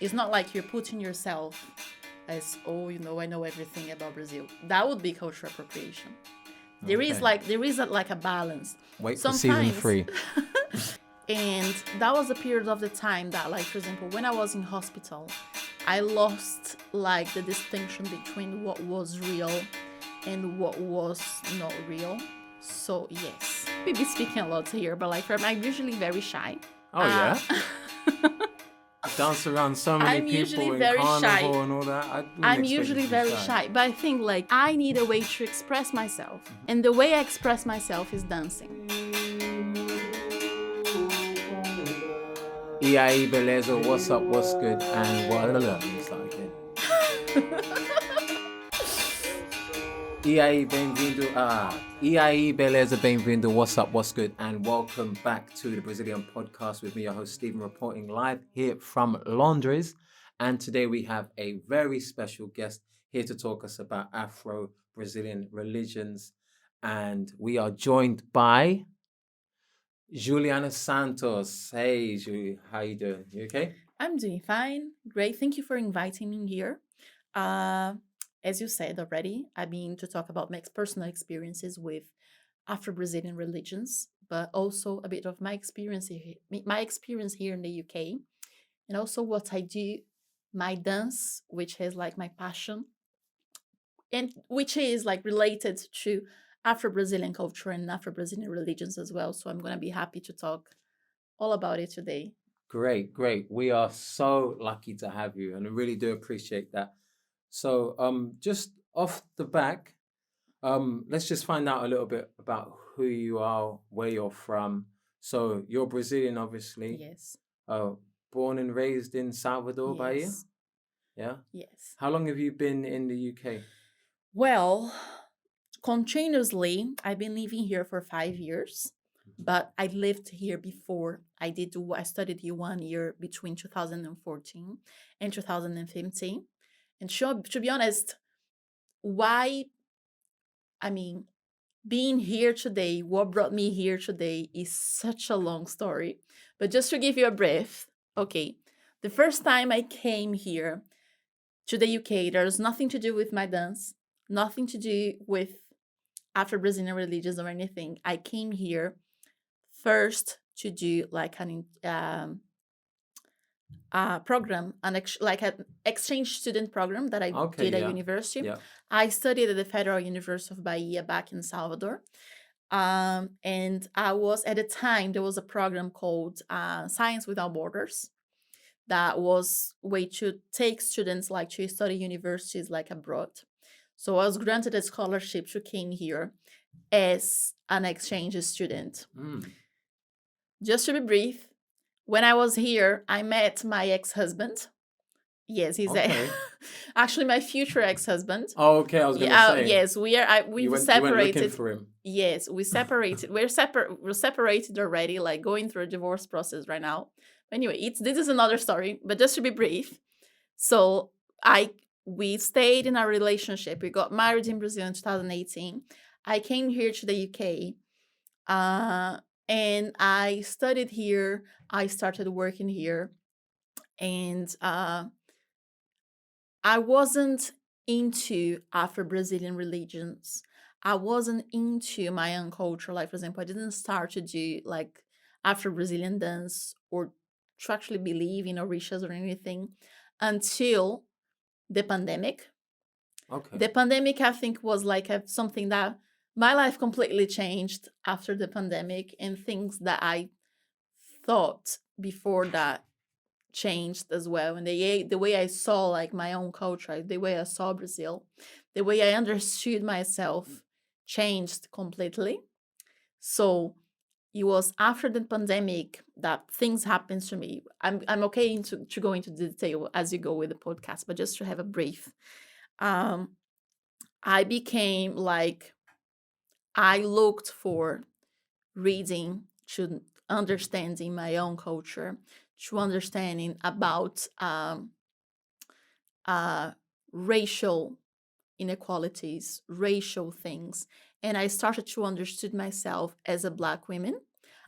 It's not like you're putting yourself as, oh, I know everything about Brazil. That would be cultural appropriation. Okay. There is like a balance. Wait for season Sometimes, 3. and that was a period of the time that, like, for example, when I was in hospital, I lost like the distinction between what was real and what was not real. So yes, maybe speaking a lot here, but like I'm usually very shy. Oh, yeah? Dance around so many I'm people usually in very carnival shy. and all that. I wouldn't I'm expect you usually to be very shy, but I think like I need a way to express myself, and the way I express myself is dancing. E aí, beleza? What's up? What's good? And what? Let me start again. E aí, bem-vindo. E aí, beleza? Bem-vindo. What's up? What's good? And welcome back to the Brazilian podcast with me, your host Stephen, reporting live here from Londres. And today we have a very special guest here to talk us about Afro Brazilian religions. And we are joined by Juliana Santos. Hey, Julie, how you doing? You okay? I'm doing fine. Great. Thank you for inviting me here. As you said already, I've been to talk about my personal experiences with Afro Brazilian religions, but also a bit of my experience here in the UK, and also what I do, my dance, which is like my passion, and which is like related to Afro Brazilian culture and Afro Brazilian religions as well. So I'm gonna be happy to talk all about it today. Great, great. We are so lucky to have you, and I really do appreciate that. So, just off the back, let's just find out a little bit about who you are, where you're from. So, you're Brazilian, obviously. Yes. Uh, Born and raised in Salvador, Bahia. Yes. Yeah. Yes. How long have you been in the UK? Well, continuously, I've been living here for 5 years, but I lived here before. I studied here 1 year between 2014 and 2015. And to be honest, why, I mean, being here today, what brought me here today is such a long story. But just to give you a brief, okay, the first time I came here to the UK, there's nothing to do with my dance, nothing to do with Afro Brazilian religions or anything. I came here first to do like program, like an exchange student program that I Okay, did at yeah. university. Yeah. I studied at the Federal University of Bahia back in Salvador. And I was, at the time, there was a program called Science Without Borders that was way to take students like to study universities like abroad. So I was granted a scholarship to came here as an exchange student. Mm. Just to be brief, when I was here, I met my ex-husband. Yes, he's Okay. actually my future ex-husband. Oh, okay. I was gonna say. Yes, we You went separated. looking for him. Yes, we separated. We're separated already, like going through a divorce process right now. Anyway, this is another story, but just to be brief. So we stayed in our relationship. We got married in Brazil in 2018. I came here to the UK, and I studied here. I started working here, and I wasn't into Afro Brazilian religions. I wasn't into my own culture. Like, for example, I didn't start to do like Afro Brazilian dance or to actually believe in orishas or anything until the pandemic. Okay. The pandemic, I think, was like something that my life completely changed after the pandemic, and things that I thought before that changed as well. And the way I saw like my own culture, the way I saw Brazil, the way I understood myself changed completely. So it was after the pandemic that things happened to me. I'm okay to go into detail as you go with the podcast, but just to have a brief. Um, I became like I looked for reading to understanding my own culture, to understanding about racial inequalities, racial things, and I started to understood myself as a Black woman,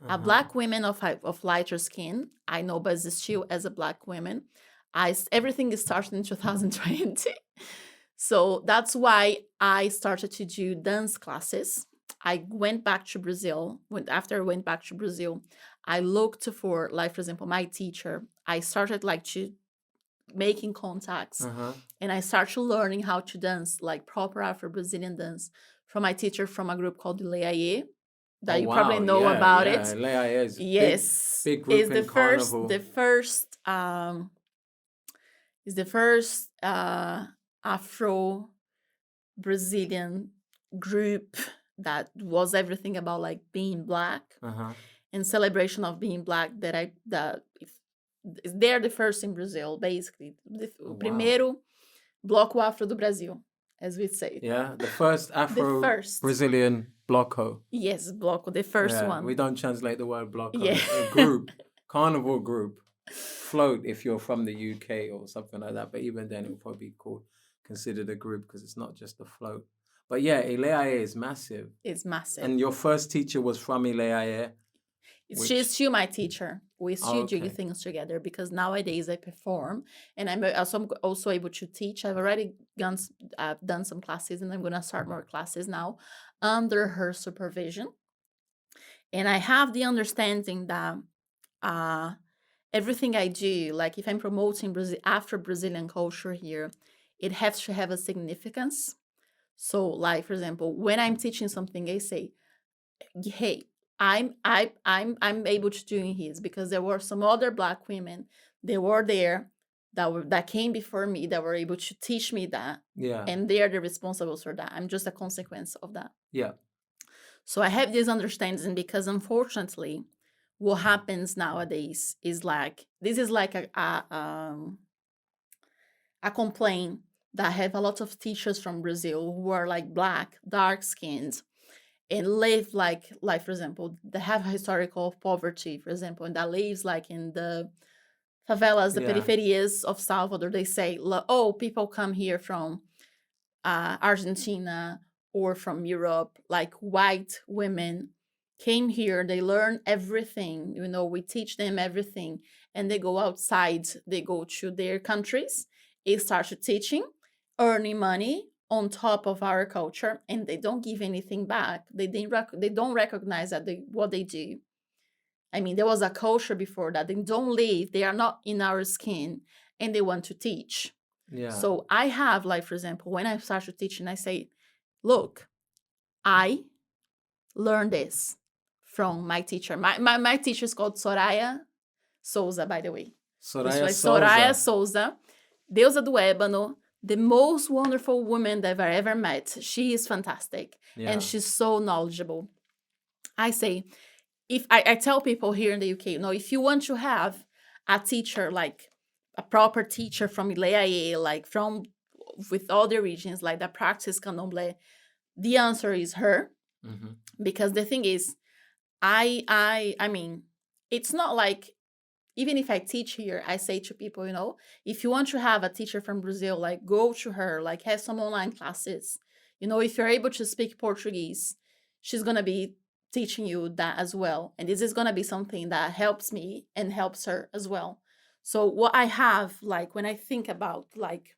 a Black woman of lighter skin. I know, but still as a Black woman. Everything started in 2020. So that's why I started to do dance classes. I went back to Brazil. After I went back to Brazil, I looked for, like, for example, my teacher. I started like to making contacts, and I started learning how to dance, like proper Afro Brazilian dance, from my teacher from a group called Leaie, that Oh you probably wow, know yeah, about yeah. it. Leia is Yes, big is group in Carnival. the first Afro Brazilian group that was everything about like being black and celebration of being black. They're the first in Brazil, basically. O primeiro bloco afro do Brasil, as we say. Yeah, the first Afro first. Brazilian bloco. Yes, bloco, the first one. We don't translate the word bloco. Yeah. A group, carnival group, float if you're from the UK or something like that. But even then, it would probably be considered a group because it's not just a float. But yeah, Ileaie is massive. It's massive. And your first teacher was from Ileaie? She's still my teacher. We still do things together because nowadays I perform and I'm also able to teach. I've already done some classes and I'm going to start more classes now under her supervision. And I have the understanding that everything I do, like if I'm promoting Afro-Brazilian culture here, it has to have a significance. So, like, for example, when I'm teaching something, I say, hey, I'm able to do this because there were some other Black women, they were there that came before me that were able to teach me that. Yeah. And they are the responsibles for that. I'm just a consequence of that. Yeah. So I have this understanding because unfortunately, what happens nowadays is like, this is like a complaint that I have a lot of teachers from Brazil who are like Black, dark skinned, and live like for example, they have a historical poverty, for example, and that lives like in the favelas, the periferias of Salvador. They say, oh, people come here from Argentina or from Europe, like white women came here, they learn everything, we teach them everything, and they go outside, they go to their countries, they start teaching, earning money on top of our culture, and they don't give anything back. They don't recognize that what they do. I mean, there was a culture before that. They don't live, they are not in our skin, and they want to teach. Yeah. So I have, like, for example, when I started teaching, I say, look, I learned this from my teacher. My teacher is called Soraya Souza, by the way. Soraya Souza, deusa do ébano, the most wonderful woman that I've ever met. She is fantastic. Yeah. And she's so knowledgeable. I say, if I tell people here in the UK, if you want to have a teacher, like a proper teacher from Ileaie, like from with other regions, like that practice Candomble, the answer is her. Mm-hmm. Because the thing is, I mean, it's not like, even if I teach here, I say to people, if you want to have a teacher from Brazil, like go to her, like have some online classes. If you're able to speak Portuguese, she's going to be teaching you that as well. And this is going to be something that helps me and helps her as well. So what I have, like, when I think about, like,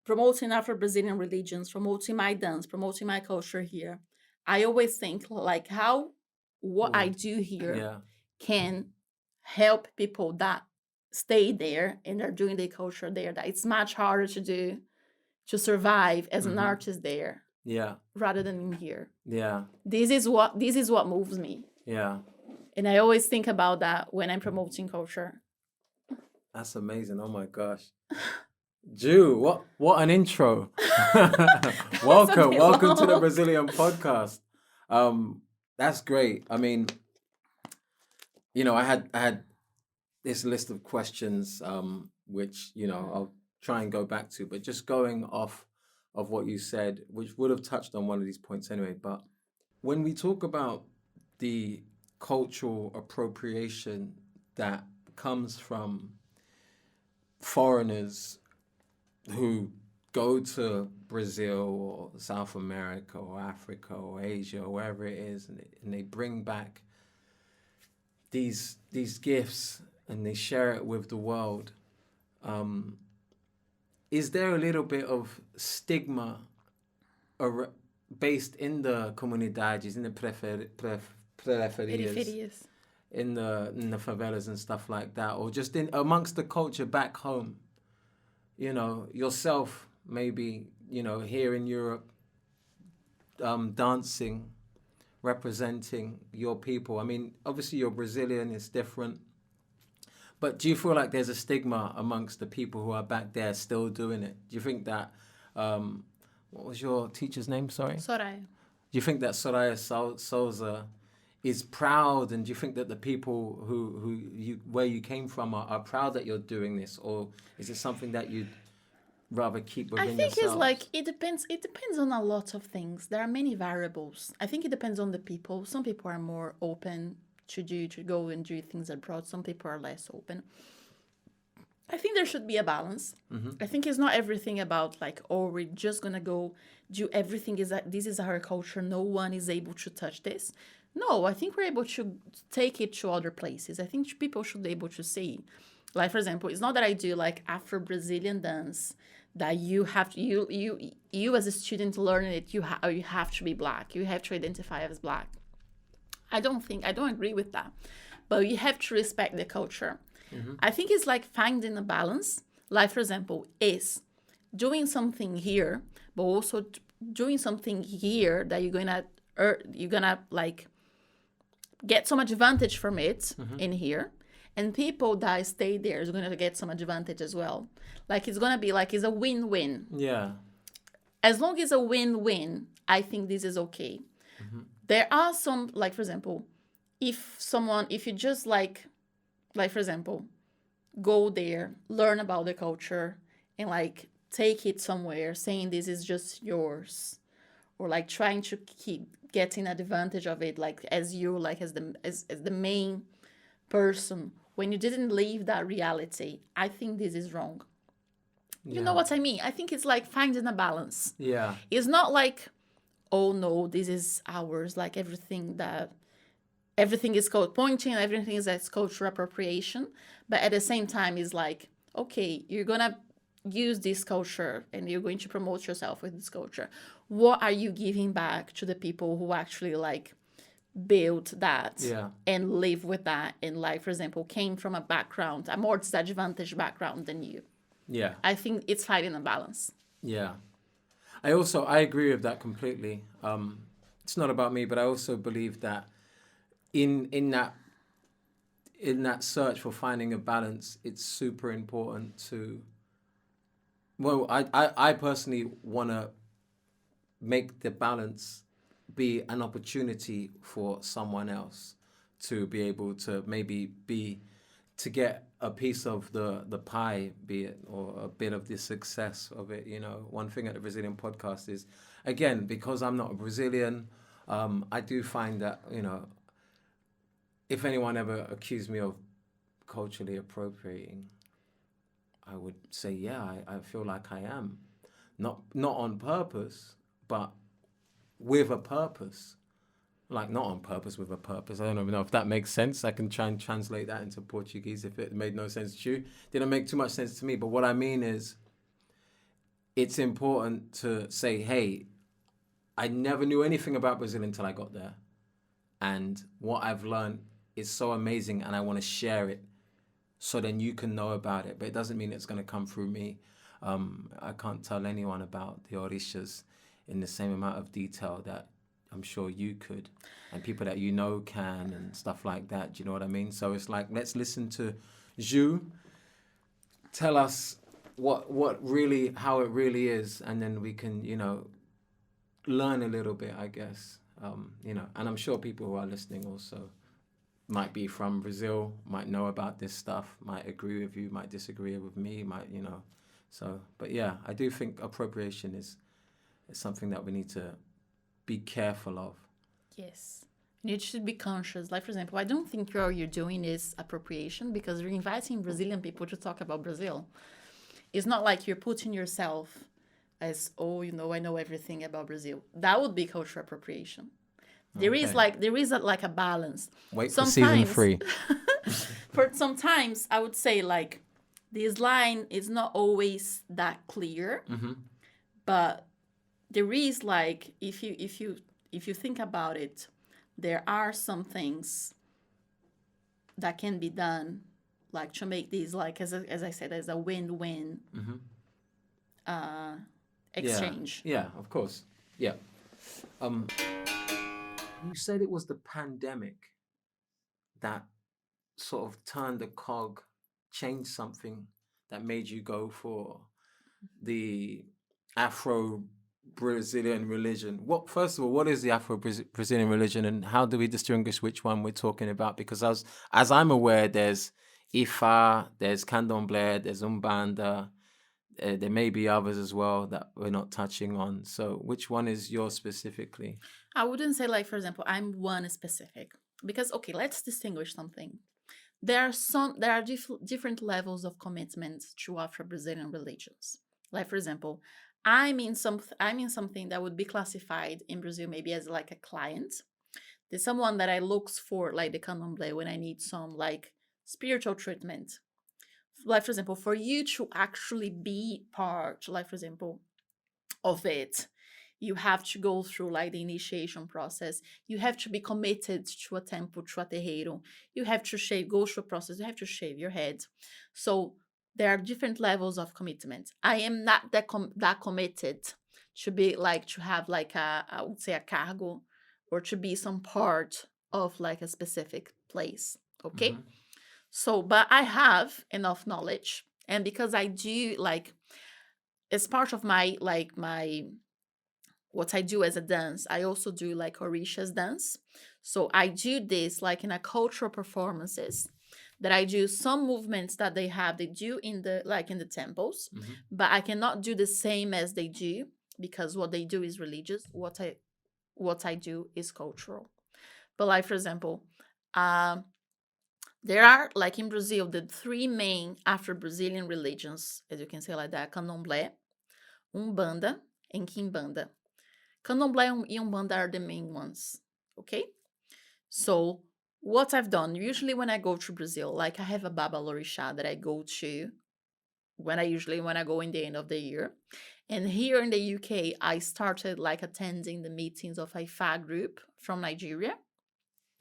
promoting Afro-Brazilian religions, promoting my dance, promoting my culture here, I always think, like, what I do here can help people that stay there and are doing their culture there, that it's much harder to survive as an artist there. Yeah. Rather than in here. Yeah. This is what moves me. Yeah. And I always think about that when I'm promoting culture. That's amazing. Oh my gosh. Ju, what an intro. Welcome to the Brazilian podcast. That's great. I mean, I had this list of questions, which, I'll try and go back to, but just going off of what you said, which would have touched on one of these points anyway. But when we talk about the cultural appropriation that comes from foreigners who go to Brazil or South America or Africa or Asia or wherever it is, and they bring back these gifts and they share it with the world, is there a little bit of stigma based in the comunidades, in the periferias, Periferias. in the favelas and stuff like that, or just in amongst the culture back home? You know, yourself maybe, you know, here in Europe, dancing, representing your people. I mean, obviously you're Brazilian, it's different. But do you feel like there's a stigma amongst the people who are back there still doing it? Do you think that, what was your teacher's name, sorry? Soraya. Do you think that Soraya Souza is proud, and do you think that the people where you came from are proud that you're doing this, or is it something that you'd rather keep within I think yourselves? it's like it depends on a lot of things. There are many variables. I think it depends on the people. Some people are more open to go and do things abroad. Some people are less open. I think there should be a balance. I think it's not everything about like, oh, we're just gonna go do everything. Is that this is our culture? No one is able to touch this. No, I think we're able to take it to other places. I think people should be able to see. Like, for example, it's not that I do like Afro Brazilian dance that you have to you as a student learning it. You have to be black. You have to identify as black. I don't agree with that, but you have to respect the culture. I think it's like finding a balance. Like, for example, is doing something here, but also doing something here that you're gonna like get some advantage from it in here, and people that stay there is gonna get some advantage as well. Like, it's gonna be like it's a win-win. Yeah. As long as it's a win-win, I think this is okay. There are some, like, for example, if you just like, for example, go there, learn about the culture, and like take it somewhere, saying this is just yours, or like trying to keep getting advantage of it, like as you like as the main person, when you didn't live that reality. I think this is wrong. You know what I mean? I think it's like finding a balance. Yeah. It's not like, oh no, this is ours, like everything is called pointing, everything is as cultural appropriation. But at the same time, it's like, okay, you're gonna use this culture and you're going to promote yourself with this culture. What are you giving back to the people who actually like built that and live with that, and like, for example, came from a more disadvantaged background than you? Yeah. I think it's finding a balance. Yeah. I agree with that completely. It's not about me, but I also believe that in that search for finding a balance, it's super important to. Well, I personally want to make the balance be an opportunity for someone else to be able to to get a piece of the pie, be it, or a bit of the success of it. You know, one thing at the Brazilian podcast is, again, because I'm not a Brazilian, I do find that, you know, if anyone ever accused me of culturally appropriating, I would say, yeah, I feel like I am. Not on purpose, but with a purpose. Like, not on purpose, with a purpose. I don't even know if that makes sense. I can try and translate that into Portuguese if it made no sense to you. Didn't make too much sense to me. But what I mean is, it's important to say, hey, I never knew anything about Brazil until I got there. And what I've learned is so amazing, and I want to share it so then you can know about it. But it doesn't mean it's going to come through me. I can't tell anyone about the Orishas in the same amount of detail that I'm sure you could, and people that you know can, and stuff like that. Do you know what I mean? So it's like, let's listen to Ju tell us how it really is, and then we can, you know, learn a little bit, I guess. You know, and I'm sure people who are listening also might be from Brazil, might know about this stuff, might agree with you, might disagree with me, might, you know. So, but yeah, I do think appropriation is something that we need to be careful of. Yes. You should be conscious. Like, for example, I don't think all you're doing is appropriation, because you're inviting Brazilian people to talk about Brazil. It's not like you're putting yourself as, oh, you know, I know everything about Brazil. That would be cultural appropriation. There is a balance. Wait for season 3. For sometimes I would say, like, this line is not always that clear, Mm-hmm. but there is like if you think about it, there are some things that can be done like to make these like as I said as a win-win Mm-hmm. uh Yeah. exchange. Yeah. Of course. Yeah. Um. You said it was the pandemic that sort of turned the cog, changed something that made you go for the Afro Brazilian religion. What first of all, what is the Afro Brazilian religion, and how do we distinguish which one we're talking about? Because as I'm aware, there's Ifa, there's Candomblé, there's umbanda. There may be others as well that we're not touching on. So, which one is yours specifically? I wouldn't say like for example I'm one specific, because okay, let's distinguish something. There are different levels of commitment to Afro-Brazilian religions. Like for example, I'm in something that would be classified in Brazil maybe as like a client. There's someone that I looks for like the candomblé when I need some like spiritual treatment. Like for example, for you to actually be part, like for example, of it, you have to go through like the initiation process. You have to be committed to a temple, to a terreiro. You have to go through a process. You have to shave your head. So there are different levels of commitment. I am not that committed to be like to have like I would say a cargo, or to be some part of like a specific place. Okay. Mm-hmm. So, but I have enough knowledge, and because I do like, as part of my like my what I do as a dance, I also do like Orisha's dance. So I do this like in a cultural performances, that I do some movements that they do in the like in the temples, Mm-hmm. but I cannot do the same as they do, because what they do is religious. What I do is cultural. But like for example, um there are like in Brazil the three main Afro-Brazilian religions, as you can say like that: Candomblé, Umbanda, and Quimbanda. Candomblé and Umbanda are the main ones. Okay? So what I've done, usually when I go to Brazil, like I have a Baba Lorisha that I go to when I go in the end of the year. And here in the UK, I started like attending the meetings of IFA group from Nigeria.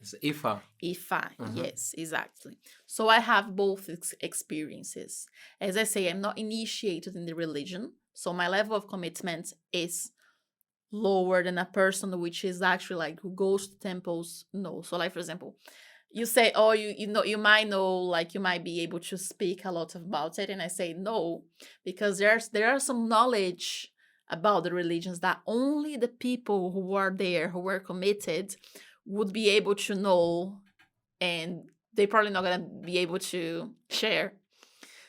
It's Ifa. IFA, Mm-hmm. yes, exactly. So I have both experiences. As I say, I'm not initiated in the religion, so my level of commitment is lower than a person which is actually like who goes to temples. No. So like for example, you say, oh, you know, you might know, like you might be able to speak a lot about it, and I say no, because there are some knowledge about the religions that only the people who are there, who were committed, would be able to know, and they're probably not gonna be able to share.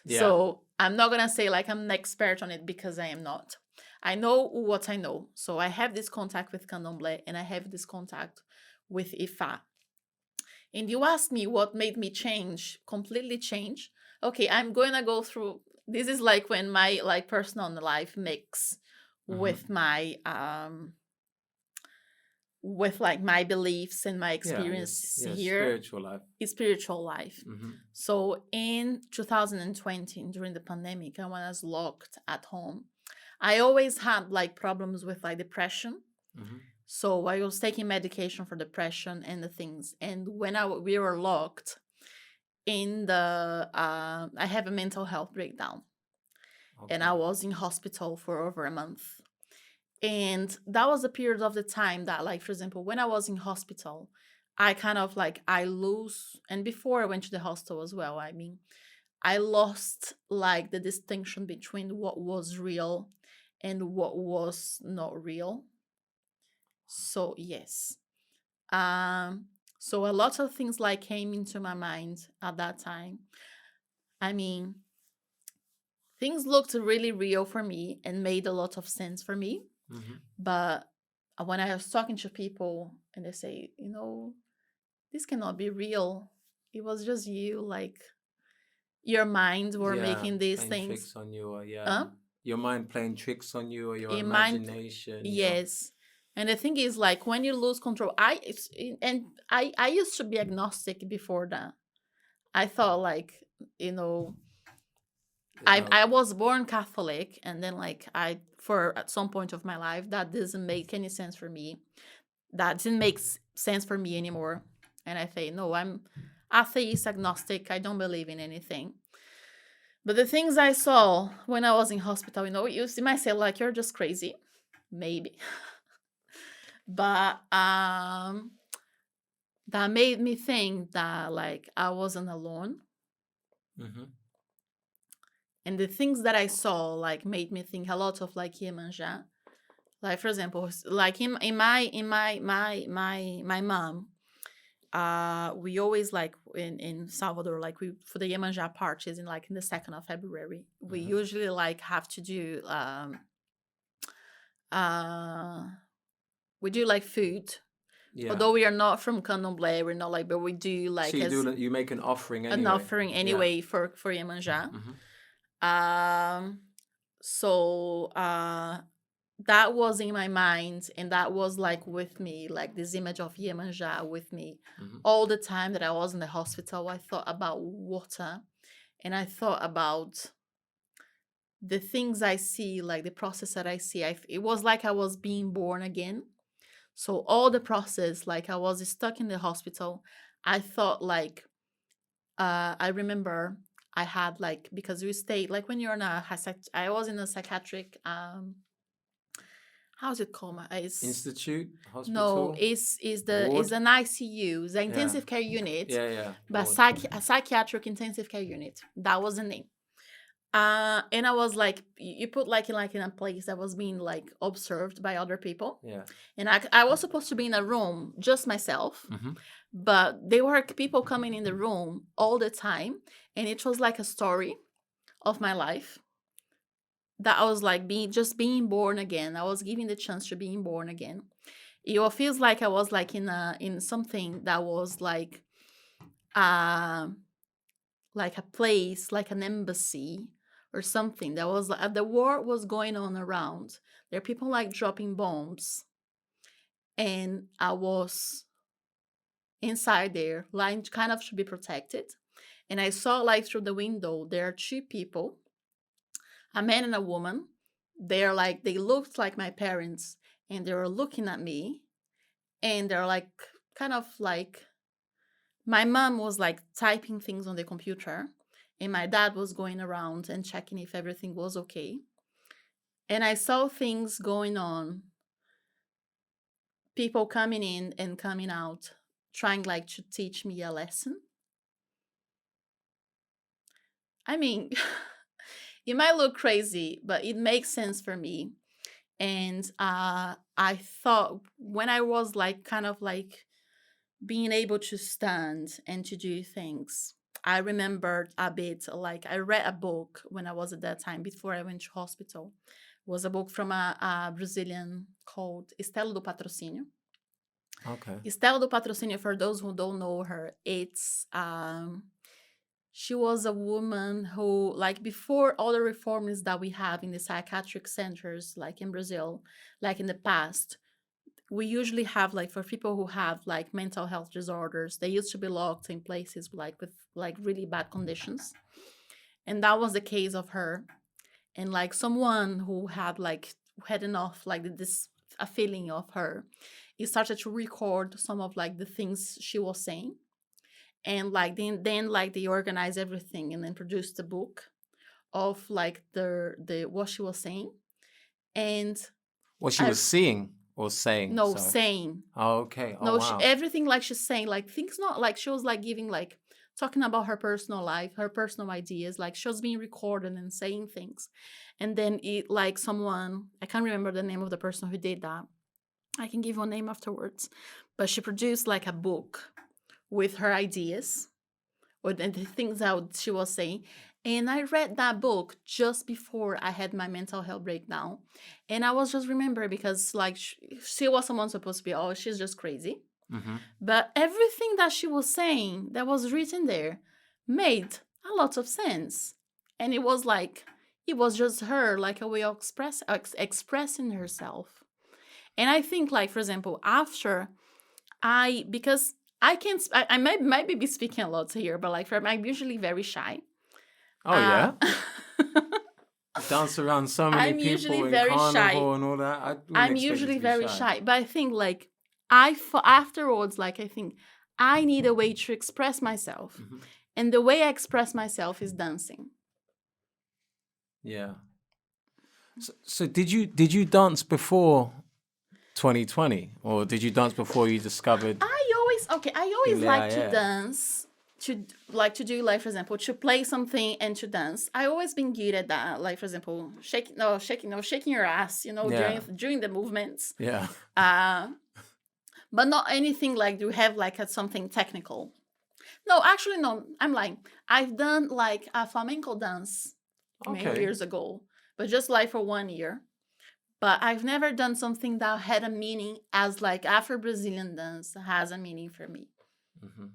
Yeah. So I'm not gonna say like I'm an expert on it, because I am not. I know what I know. So I have this contact with Candomblé, and I have this contact with Ifa. And you asked me what made me change, completely change. Okay, I'm going to go through, this is like when my like personal life mix Mm-hmm. with like my beliefs and my Yeah. Yes. experience Yes. here Spiritual life. in spiritual life. Mm-hmm. So in 2020, during the pandemic, and when I was locked at home, I always had like problems with like depression. Mm-hmm. So I was taking medication for depression and the things. And when we were locked in the, I have a mental health breakdown, and Okay. I was in hospital for over a month. And that was a period of the time that, like, for example, when I was in hospital, I kind of like, I lose, and before I went to the hospital as well, I mean, I lost like the distinction between what was real and what was not real. So, yes. Um, so a lot of things like came into my mind at that time. I mean, things looked really real for me and made a lot of sense for me. Mm-hmm. But when I was talking to people and they say, this cannot be real. It was just you, like your mind were Yeah, making these playing things. tricks on you, or yeah, Huh? your mind playing tricks on you, or your Your mind, imagination, your yes. And the thing is, like when you lose control, I used to be agnostic before that. I thought like, you know, There's no. I was born Catholic, and then like for at some point of my life that doesn't make any sense for me. That didn't make sense for me anymore. And I say, no, I'm atheist, agnostic. I don't believe in anything. But the things I saw when I was in hospital, you might say like you're just crazy, maybe, but that made me think that like I wasn't alone. Mm-hmm. And the things that I saw like made me think a lot of like Iemanjá. Like for example, like in my mom, we always like in Salvador, like we for the Iemanjá parties in like in the 2nd of February, we usually like have to do we do like food. Yeah. Although we are not from Candomble, we're not like, but we do like So you make an offering anyway. an offering anyway for Iemanjá. So that was in my mind, and that was like with me, like this image of Iemanjá with me all the time that I was in the hospital. I thought about water, and I thought about the things I see, like the process that I see. It was like I was being born again. So all the process, like I was stuck in the hospital. I thought like I remember I had like, because we stayed like when you're in I was in a psychiatric how's it called? Institute, hospital. No, is Ward? an ICU, the intensive care unit. Yeah. But a psychiatric intensive care unit. That was the name. And I was like, you put like in a place that was being like observed by other people. Yeah. And I was supposed to be in a room just myself, but there were people coming in the room all the time, and it was like a story of my life that I was like being born again. I was given the chance to being born again. It feels like I was like in something that was like a place, like an embassy or something. That was the war was going on around. There are people like dropping bombs, and I was inside there, lying kind of to be protected. And I saw like through the window there are 2 people, a man and a woman. They're like, they looked like my parents, and they were looking at me, and they're like kind of like, my mom was like typing things on the computer, and my dad was going around and checking if everything was okay. And I saw things going on, people coming in and coming out, trying like to teach me a lesson. I mean, it might look crazy, but it makes sense for me. And I thought when I was like kind of like being able to stand and to do things, I remembered a bit, like I read a book when I was at that time before I went to hospital. It was a book from a Brazilian called Estela do Patrocínio. Okay. Estela do Patrocínio, for those who don't know her, it's she was a woman who, like before all the reforms that we have in the psychiatric centers, like in Brazil, like in the past, we usually have like for people who have like mental health disorders, they used to be locked in places like with like really bad conditions. And that was the case of her. And like someone who had enough like this a feeling of her, he started to record some of like the things she was saying, and like then like they organized everything and then produced a book of like the what she was saying. And what she was seeing or saying? No, sorry. saying. Oh, okay. Oh, no, wow. everything like she's saying, like things, not like she was like giving like talking about her personal life, her personal ideas, like she was being recorded and saying things. And then it like someone, I can't remember the name of the person who did that, I can give you a name afterwards, but she produced like a book with her ideas or the things that she was saying. And I read that book just before I had my mental health breakdown. And I was just remembering because like she was someone supposed to be, oh, she's just crazy. But everything that she was saying that was written there made a lot of sense. And it was like, it was just her, like a way of expressing herself. And I think like, for example, after because I can't, I might be speaking a lot here, but like I'm usually very shy. Oh, yeah? Dance around so many I'm usually people in very shy. carnival and all that. I wouldn't I'm expect you usually to be very shy. shy, but I think like afterwards, like I think I need a way to express myself, Mhm. and the way I express myself is dancing. Yeah. So did you dance before 2020, or did you dance before you discovered I always like to Juliana? dance, to do, like, for example, to play something and to dance. I always been good at that, like, for example, shaking your ass, Yeah. during the movements. Yeah. uh but not anything like you have like a something technical. No, actually, no, I'm lying. I've done like a flamenco dance many Okay. years ago, but just like for 1 year. But I've never done something that had a meaning as like Afro Brazilian dance has a meaning for me. Hmm.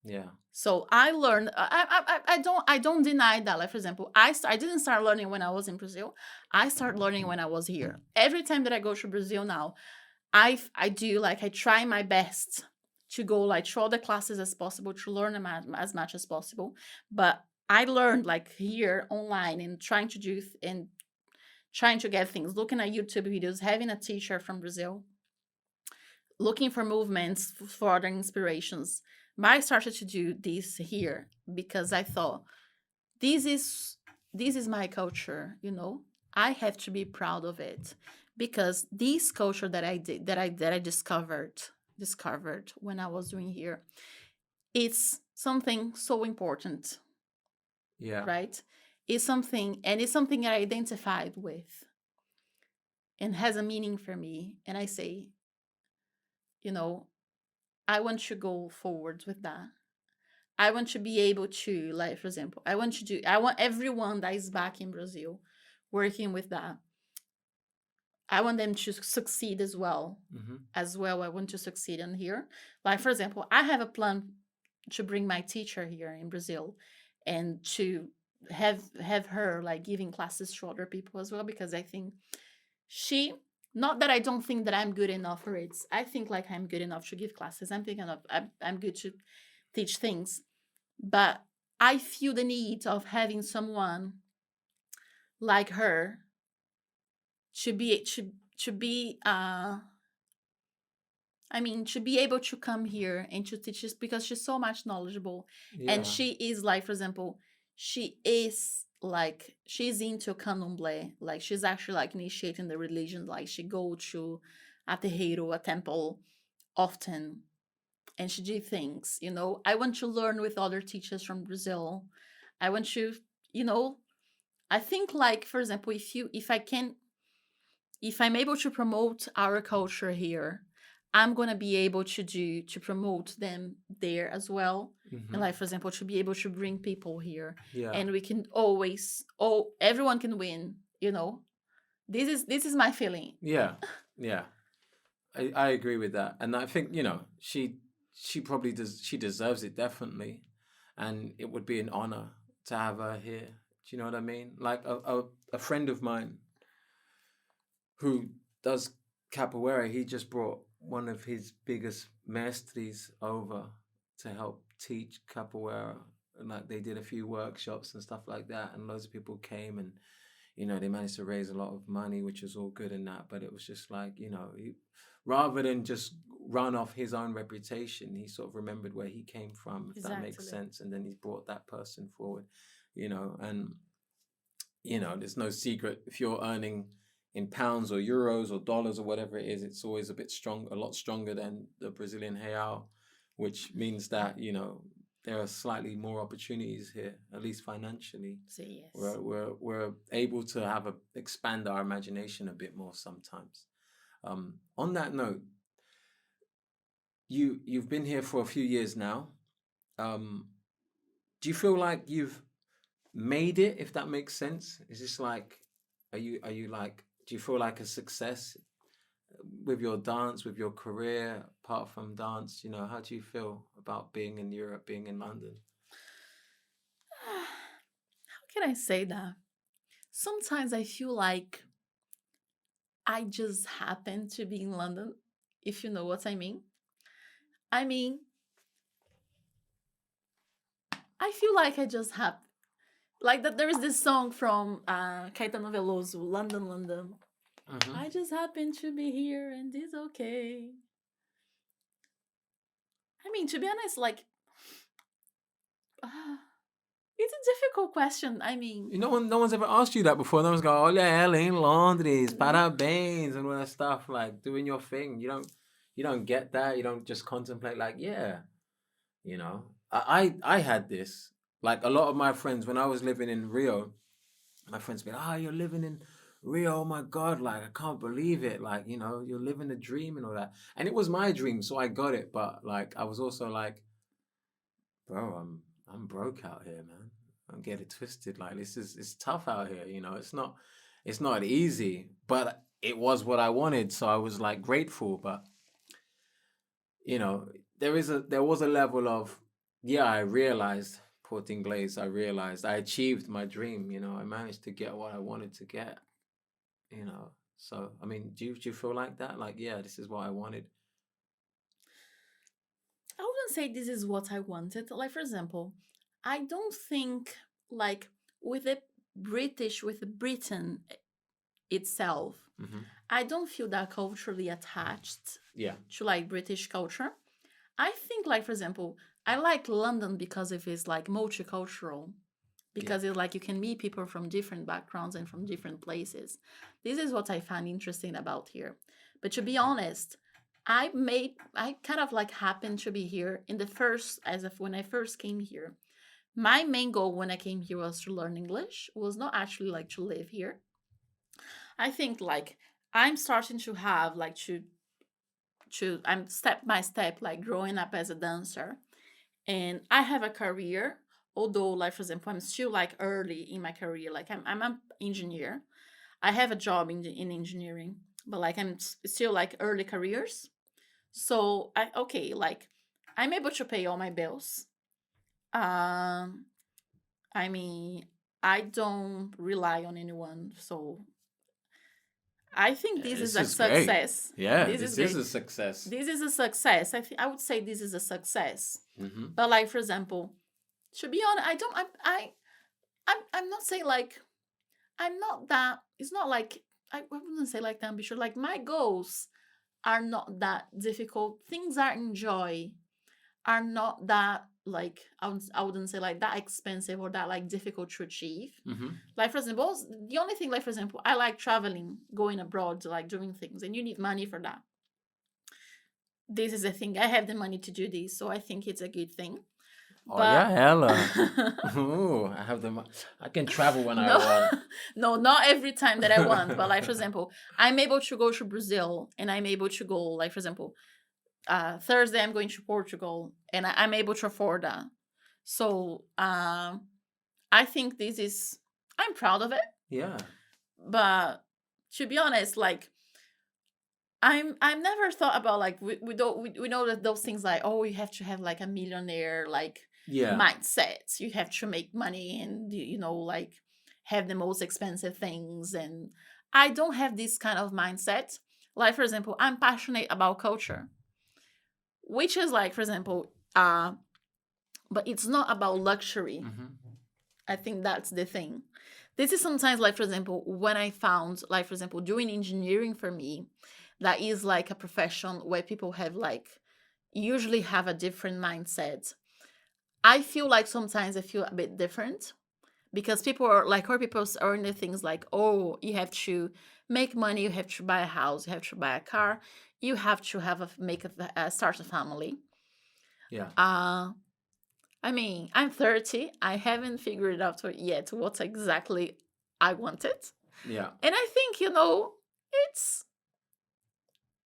Yeah. So I learned. I don't deny that. Like, for example, I didn't start learning when I was in Brazil. I started learning when I was here. Every time that I go to Brazil now, I try my best to go like through all the classes as possible to learn as much as possible. But I learned like here online and trying to get things, looking at YouTube videos, having a teacher from Brazil, looking for movements for other inspirations. I started to do this here because I thought this is this is my culture. I have to be proud of it because this culture that I did that I discovered when I was doing here, it's something so important, Yeah. right? It's something I identified with and has a meaning for me. And I say, you know, I want to go forward with that. I want to be able to, like, for example, I want everyone that is back in Brazil working with that. I want them to succeed as well. Hmm. I want to succeed in here. Like, for example, I have a plan to bring my teacher here in Brazil and to have her like giving classes to other people as well, because I think she not that I don't think that I'm good enough for it. I think like I'm good enough to give classes. I'm good to teach things. But I feel the need of having someone like her to be to be able to come here and to teach us, because she's so much knowledgeable. And Yeah. she is like, for example, she's into candomblé. Like, she's actually like initiating the religion. Like, she go to a terreiro, a temple, often, and she do things. I want to learn with other teachers from Brazil. I want to, you know, I think, like, for example, if I'm able to promote our culture here, I'm gonna be able to promote them there as well. And, Hmm. like, for example, to be able to bring people here, Yeah. and we can everyone can win. This is my feeling. Yeah. Yeah. I agree with that, and I think she probably does. She deserves it, definitely, and it would be an honor to have her here. Do you know what I mean? Like a friend of mine who does capoeira, he just brought one of his biggest maestries over to help teach capoeira. And like they did a few workshops and stuff like that, and loads of people came, and they managed to raise a lot of money, which was all good and that. But it was just like, rather than just run off his own reputation, he sort of remembered where he came from, if that makes Exactly. sense, and then he brought that person forward, and there's no secret, if you're earning in pounds or euros or dollars or whatever it is, it's always a lot stronger than the Brazilian real, which means that there are slightly more opportunities here, at least financially. So yes. We're able to expand our imagination a bit more sometimes. On that note, you've been here for a few years now. Um, do you feel like you've made it, if that makes sense? Is this like, are you like, do you feel like a success with your dance, with your career, apart from dance? How do you feel about being in Europe, being in London? How can I say that? Sometimes I feel like I just happen to be in London, if you know what I mean. I mean, I feel like I just have. Like that, there is this song from Caetano Veloso, London, London. Hmm. I just happen to be here and it's okay. I mean, to be honest, like, uh, it's a difficult question. I mean, No one's ever asked you that before. No one's going, olha ela em Londres, mm, parabéns, and all that stuff, like doing your thing. You don't get that. You don't just contemplate, like, yeah, you know. I had this. Like a lot of my friends when I was living in Rio, my friends be like, "Oh, you're living in Rio, oh my God, like I can't believe it. Like, you're living a dream and all that." And it was my dream, so I got it, but like I was also like, bro, I'm broke out here, man. Don't get it twisted. Like it's tough out here, it's not easy, but it was what I wanted, so I was like grateful. But you know, there was a level of, yeah, I realized, Port Inglés, I realized I achieved my dream, I managed to get what I wanted to get, you know. So I mean, do you feel like that? Like, yeah, this is what I wanted. I wouldn't say this is what I wanted. Like, for example, I don't think, like, with the with Britain itself, Hmm. I don't feel that culturally attached Yeah. to like British culture. I think, like, for example, I like London because of its like multicultural, Yeah. because it's like you can meet people from different backgrounds and from different places. This is what I find interesting about here. But to be honest, I kind of like happened to be here in the first, as of when I first came here. My main goal when I came here was to learn English, was not actually like to live here. I think like I'm starting to have like I'm step by step like growing up as a dancer, and I have a career. Although, like for example, I'm still like early in my career. Like I'm an engineer. I have a job in engineering, but like I'm still like early careers. So I okay, like I'm able to pay all my bills. Um, I mean, I don't rely on anyone, so I think Yeah, this is this a is great. success. Yeah, This is this is great. a success. This is a success. I would say this is a success. Hmm. But like for example, to be honest, I don't. I'm not saying like I'm not that. It's not like I wouldn't say like that ambitious. Like my goals are not that difficult. Things I enjoy are not that like I wouldn't say like that expensive or that like difficult to achieve. Hmm. Like for example, the only thing like for example, I like traveling, going abroad, like doing things, and you need money for that. This is the thing. I have the money to do this, so I think it's a good thing. Oh yeah, But hella. Ooh, I can travel when I no, want. no, not every time that I want. But like for example, I'm able to go to Brazil, and I'm able to go like for example, Thursday I'm going to Portugal, and I'm able to afford that. So I think this is I'm proud of it. Yeah. But to be honest, like I'm never thought about like we don't we know that those things like, oh, you have to have like a millionaire like Yeah. mindset, you have to make money and like have the most expensive things, and I don't have this kind of mindset. Like for example, I'm passionate about culture, which is like for example but it's not about luxury. Hmm. I think that's the thing. This is sometimes like for example when I found like for example doing engineering for me, that is like a profession where people have like usually have a different mindset. I feel like sometimes I feel a bit different because people are like, or people are in the things like, oh, you have to make money, you have to buy a house, you have to buy a car, you have to have start a family. Yeah. uh I mean, I'm 30. I haven't figured out yet what exactly I wanted. Yeah. And I think, it's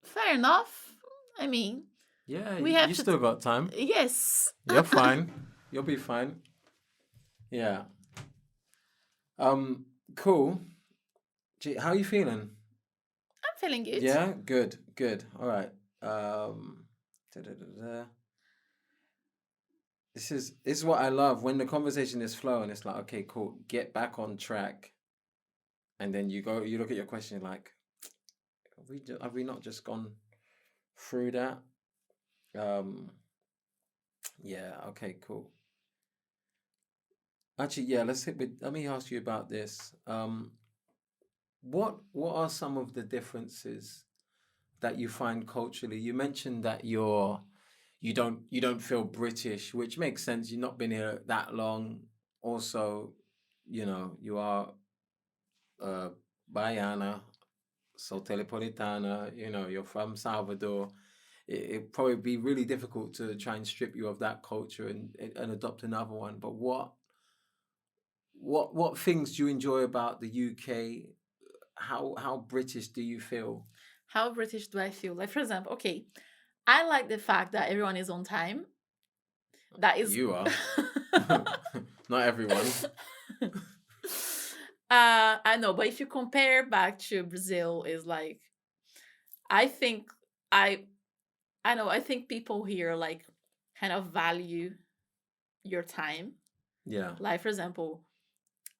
fair enough. I mean, Yeah. we You have to. still got time. Yes. You're fine. You'll be fine. Yeah. Cool. Gee, how are you feeling? I'm feeling good. Yeah. Good. Good. All right. Um. Da-da-da-da. This is what I love when the conversation is flowing. It's like, okay, cool. Get back on track, and then you look at your question like, have we not just gone through that? Um. Yeah. Okay. Cool. Actually, yeah, let me ask you about this. What are some of the differences that you find culturally? You mentioned that you don't feel British, which makes sense. You've not been here that long. Also, you are uh Baiana, so telepolitana, you're from Salvador. It'd probably be really difficult to try and strip you of that culture and adopt another one. But what things do you enjoy about the UK? How British do you feel? How British do I feel? Like, for example, okay, I like the fact that everyone is on time. That is. You are. Not everyone. I know, but if you compare back to Brazil, is like, I think I I know, I think people here like kind of value your time. Yeah. Like, for example,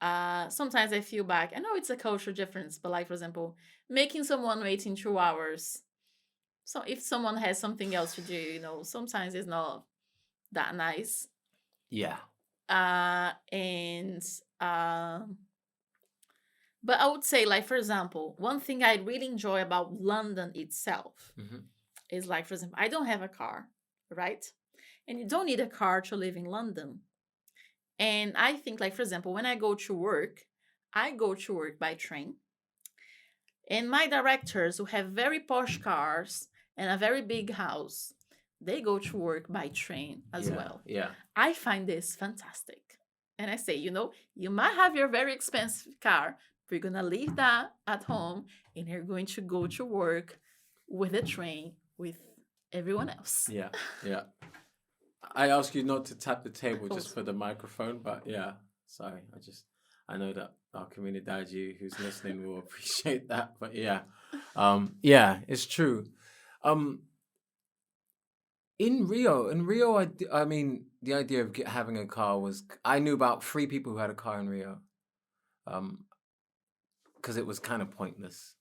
sometimes I feel back. I know it's a cultural difference, but like, for example, making someone wait in 2 hours. So if someone has something else to do, sometimes it's not that nice. Yeah. And but I would say, like, for example, one thing I really enjoy about London itself Hmm. is, like, for example, I don't have a car, right? And you don't need a car to live in London. And I think, like, for example, when I go to work by train. And my directors, who have very posh cars and a very big house, they go to work by train as Yeah. well. Yeah. I find this fantastic. And I say, you might have your very expensive car, but you're going to leave that at home and you're going to go to work with a train with everyone else. Yeah. Yeah. I ask you not to tap the Of table just course. for the microphone, but yeah, sorry. I know that our communidade who's listening will appreciate that, but yeah. Yeah, it's true. Um, in Rio, I mean, the idea of having a car was, I knew about three people who had a car in Rio, um, because it was kind of pointless.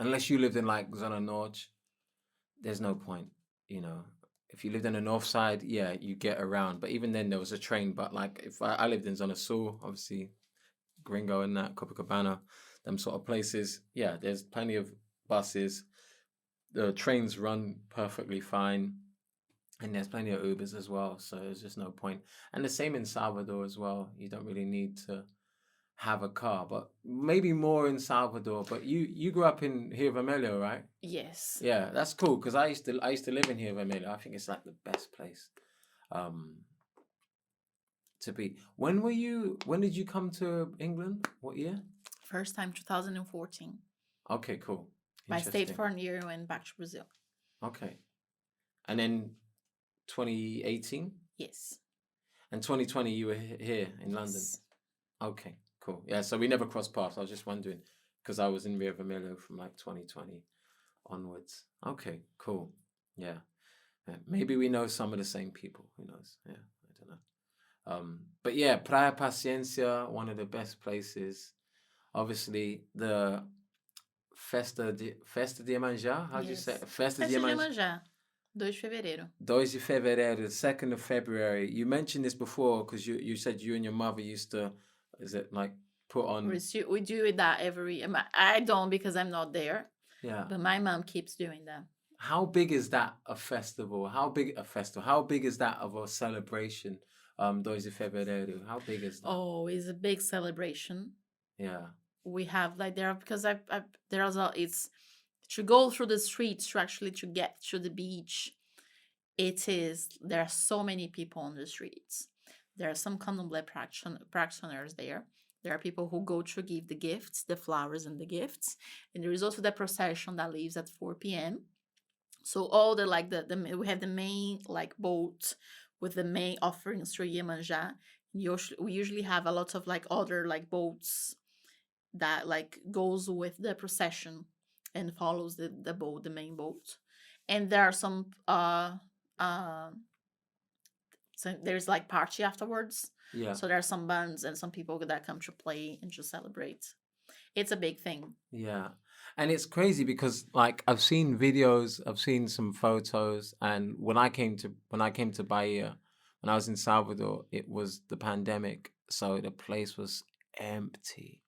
Unless you lived in like Zona Norte, there's no point, you know. If you lived in the north side, yeah, you get around. But even then, there was a train. But like, if I lived in Zona Sul, obviously, Gringo and that, Copacabana, them sort of places, yeah, there's plenty of buses. The trains run perfectly fine. And there's plenty of Ubers as well. So there's just no point. And the same in Salvador as well. You don't really need to have a car, but maybe more in Salvador. But you grew up in Rio Vermelho, right? Yes. Yeah, that's cool because I used to live in Rio Vermelho. I think it's like the best place um to be. When did you come to England? What year? First time 2014. Okay, cool. I stayed Interesting. for a year and went back to Brazil. Okay. And then 2018 Yes. and 2020 you were here in London. Yes. Okay, cool. Yeah, so we never crossed paths. I was just wondering because I was in Rio Vermelho from like 2020 onwards. Okay, cool. Yeah. Yeah, maybe we know some of the same people. Who knows? Yeah, I don't know. But yeah, Praia Paciencia, one of the best places. Obviously, the Festa de Iemanjá. How do you say Yes. it? Festa de Festa de Iemanjá. Iemanjá, 2 de fevereiro. 2 de Fevereiro, the 2nd of February. You mentioned this before because you said you and your mother used to, is it like put on? We do that every. I don't because I'm not there, Yeah. but my mom keeps doing that. How big is that a festival? How big a festival? How big is that of a celebration? 2 de Fevereiro. How big is that? Oh, it's a big celebration. Yeah. We have like there because there's a it's to go through the streets to actually to get to the beach. There are so many people on the streets. There are some candomblé practitioners there. There are people who go to give the gifts, the flowers and the gifts, and there is also the procession that leaves at 4 p.m. So all the like the we have the main like boat with the main offerings to Iemanjá. We usually have a lot of like other like boats that like goes with the procession and follows the boat, the main boat. And there are some uh so there's like party afterwards. Yeah. So there are some bands and some people that come to play and to celebrate. It's a big thing. Yeah. And it's crazy because like I've seen videos, I've seen some photos, and when I came to Bahia, when I was in Salvador, it was the pandemic So the place was empty.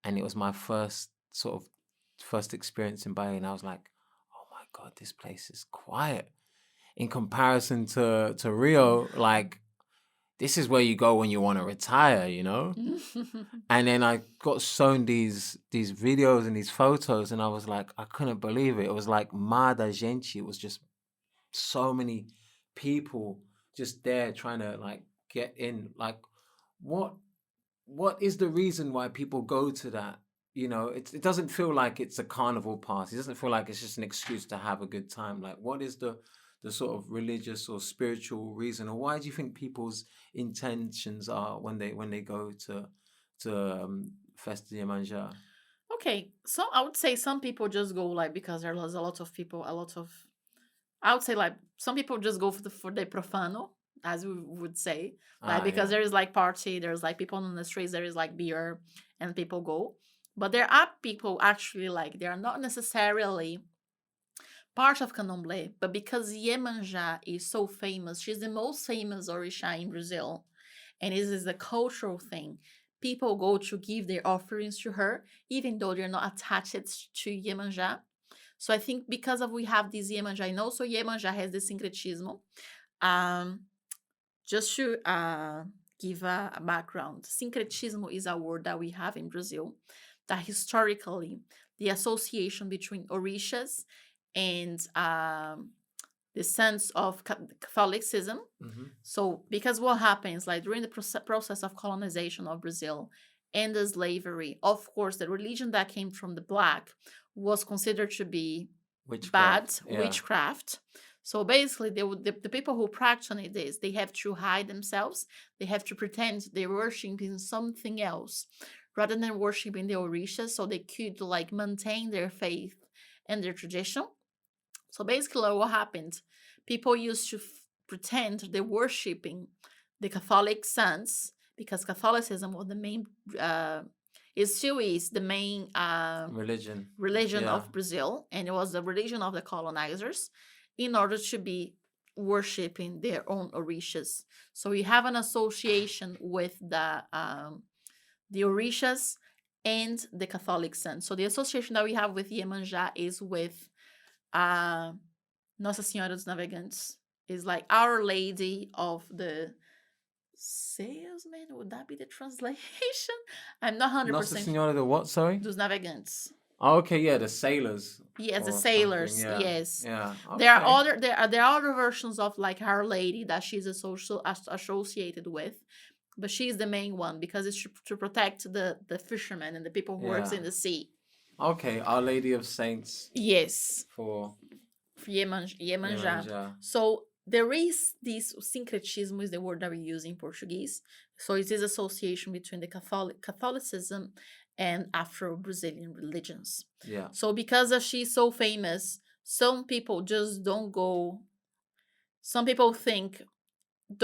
And it was my first experience in Bali, and I was like, oh my God, this place is quiet. In comparison to Rio, like this is where you go when you want to retire, you know? And then I got shown these videos and these photos, and I was like, I couldn't believe it. It was like Mada Gente. It was just so many people just there trying to like get in. Like, what what is the reason why people go to that? You know, it doesn't feel like it's a carnival party. It doesn't feel like it's just an excuse to have a good time. Like, what is the sort of religious or spiritual reason, or why do you think people's intentions are when they go to Festa de Manja? Okay, so I would say some people just go like because there's a lot of people, a lot of. I would say like some people just go for the profano, as we would say, like Ah, because yeah, there is like party, there's like people on the streets, there is like beer, and people go. But there are people actually like they are not necessarily part of Candomblé, but because Iemanjá is so famous, she's the most famous Orisha in Brazil, and this is a cultural thing. People go to give their offerings to her, even though they're not attached to Iemanjá. So I think because of we have this Iemanjá, and also Iemanjá has the syncretismo. Um, just to give a background, syncretismo is a word that we have in Brazil that historically the association between orishas and the sense of Catholicism. mm-hmm. So, because what happens, like during the process of colonization of Brazil and the slavery, of course, the religion that came from the black was considered to be bad Witchcraft, yeah, witchcraft. So basically, the people who practice this, they have to hide themselves. They have to pretend they're worshiping something else rather than worshiping the orishas, so they could like maintain their faith and their tradition. So basically, what happened? People used to pretend they're worshiping the Catholic saints because Catholicism was the main, it still is the main religion, religion yeah, of Brazil, and it was the religion of the colonizers in order to be worshiping their own orishas. So we have an association with the orishas and the Catholic saints. So the association that we have with Iemanjá is with uh, Nossa Senhora dos Navegantes, is like Our Lady of the Salesman. Would that be the translation? I'm not Nossa 100% Senhora the what? Sorry. dos Navegantes. Oh, okay, yeah, the sailors Yes, the or something. sailors. Yeah, Yes, yeah. there are Okay. other versions of like Our Lady that she's associated with, but she's the main one because it's to protect the fishermen and the people who works Yeah. in the sea. Okay. Our Lady of Saints Yes, for Iemanjá. Yemanja. So there is this syncretism is the word that we use in Portuguese. So it is association between the Catholicism and Afro Brazilian religions. Yeah. So because she's so famous, some people just don't go. Some people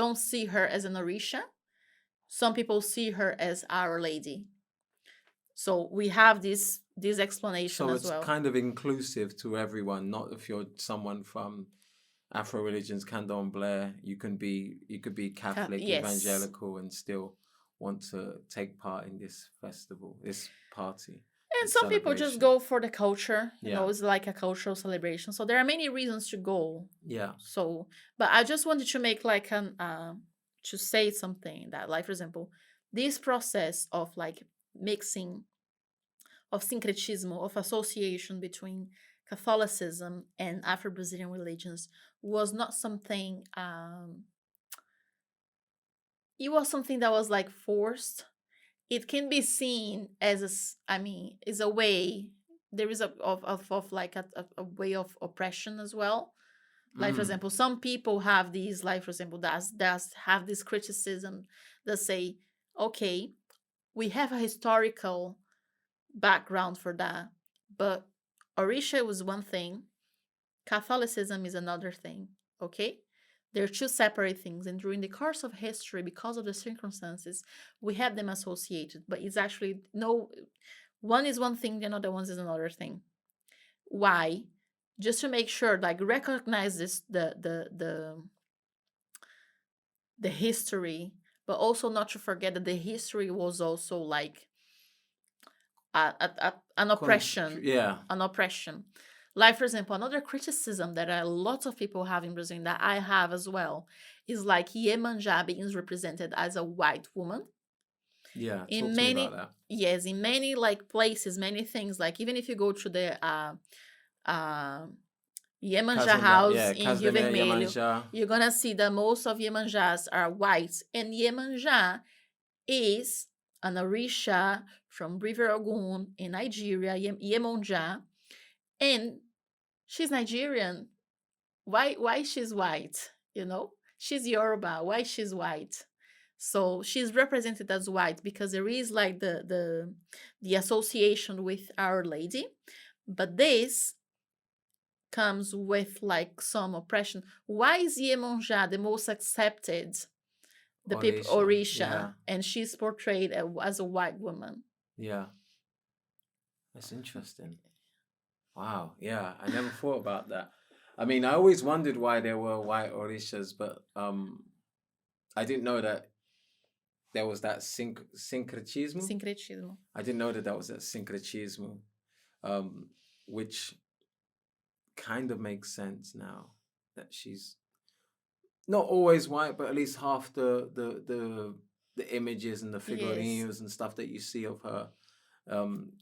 don't see her as an Orisha. Some people see her as Our Lady. So we have this explanation So as it's well. kind of inclusive to everyone, not if you're someone from Afro religions, Candomblé, you could be Catholic, Yes. evangelical, and still want to take part in this festival, this party, And this some people just celebration. go for the culture, Yeah. it's like a cultural celebration. So there are many reasons to go. Yeah. So, but I just wanted to make like an to say something that, like for example, this process of like mixing of syncretismo, of association between Catholicism and Afro Brazilian religions was not something. It was something that was like forced. It can be seen as I mean, is a way. There is of like a way of oppression as well. Like for Mm. example, some people have these, like for example, that's have this criticism that say, okay, we have a historical background for that, but Orisha was one thing, Catholicism is another thing. Okay, they're two separate things, and during the course of history, because of the circumstances, we have them associated. But it's actually no, one is one thing, the other one is another thing. Why? Just to make sure, like recognize this the history, but also not to forget that the history was also like an oppression. Yeah. An oppression. Like, for example, another criticism that a lot of people have in Brazil, and that I have as well, is like Iemanjá being represented as a white woman. Yeah. Talk In to me many, about that. yes, in many like places, many things, like even if you go to the Iemanjá house in Rio Cosme Vermelho, Damiao. you're gonna see that most of Iemanjás are white, and Iemanjá is an Orisha from River Ogun in Nigeria, Iemonja, and she's Nigerian. Why she's white? You know, she's Yoruba. Why she's white? So she's represented as white because there is like the association with Our Lady, but this comes with like some oppression. Why is Iemonja the most accepted? The people Orisha, Yeah. and she's portrayed as a white woman. Yeah. That's interesting. Wow. Yeah. I never thought about that. I mean, I always wondered why there were white Orishas, but I didn't know that there was that syncretismo. Sincretismo. I didn't know that was that syncretismo, which kind of makes sense now that she's not always white, but at least half the images and the figurinos and stuff that you see of her,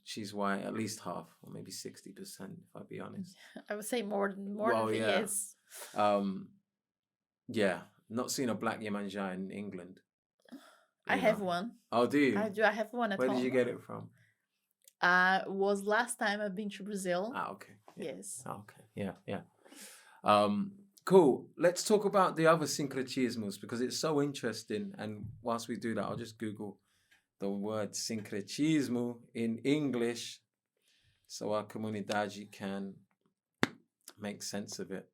she's white, at least half, or maybe 60%, if I be honest. I would say more Well, than yeah. yes. Yeah, not seen a black Yemanja in England. I have one. Oh, do you? I do. I have one at Where home. did you get it from? Was last time I've been to Brazil. Ah, okay. Yeah. Yes. Ah, okay. Yeah, yeah. Cool. Let's talk about the other syncretismos because it's so interesting. And whilst we do that, I'll just Google the word syncretismo in English so our comunidade can make sense of it.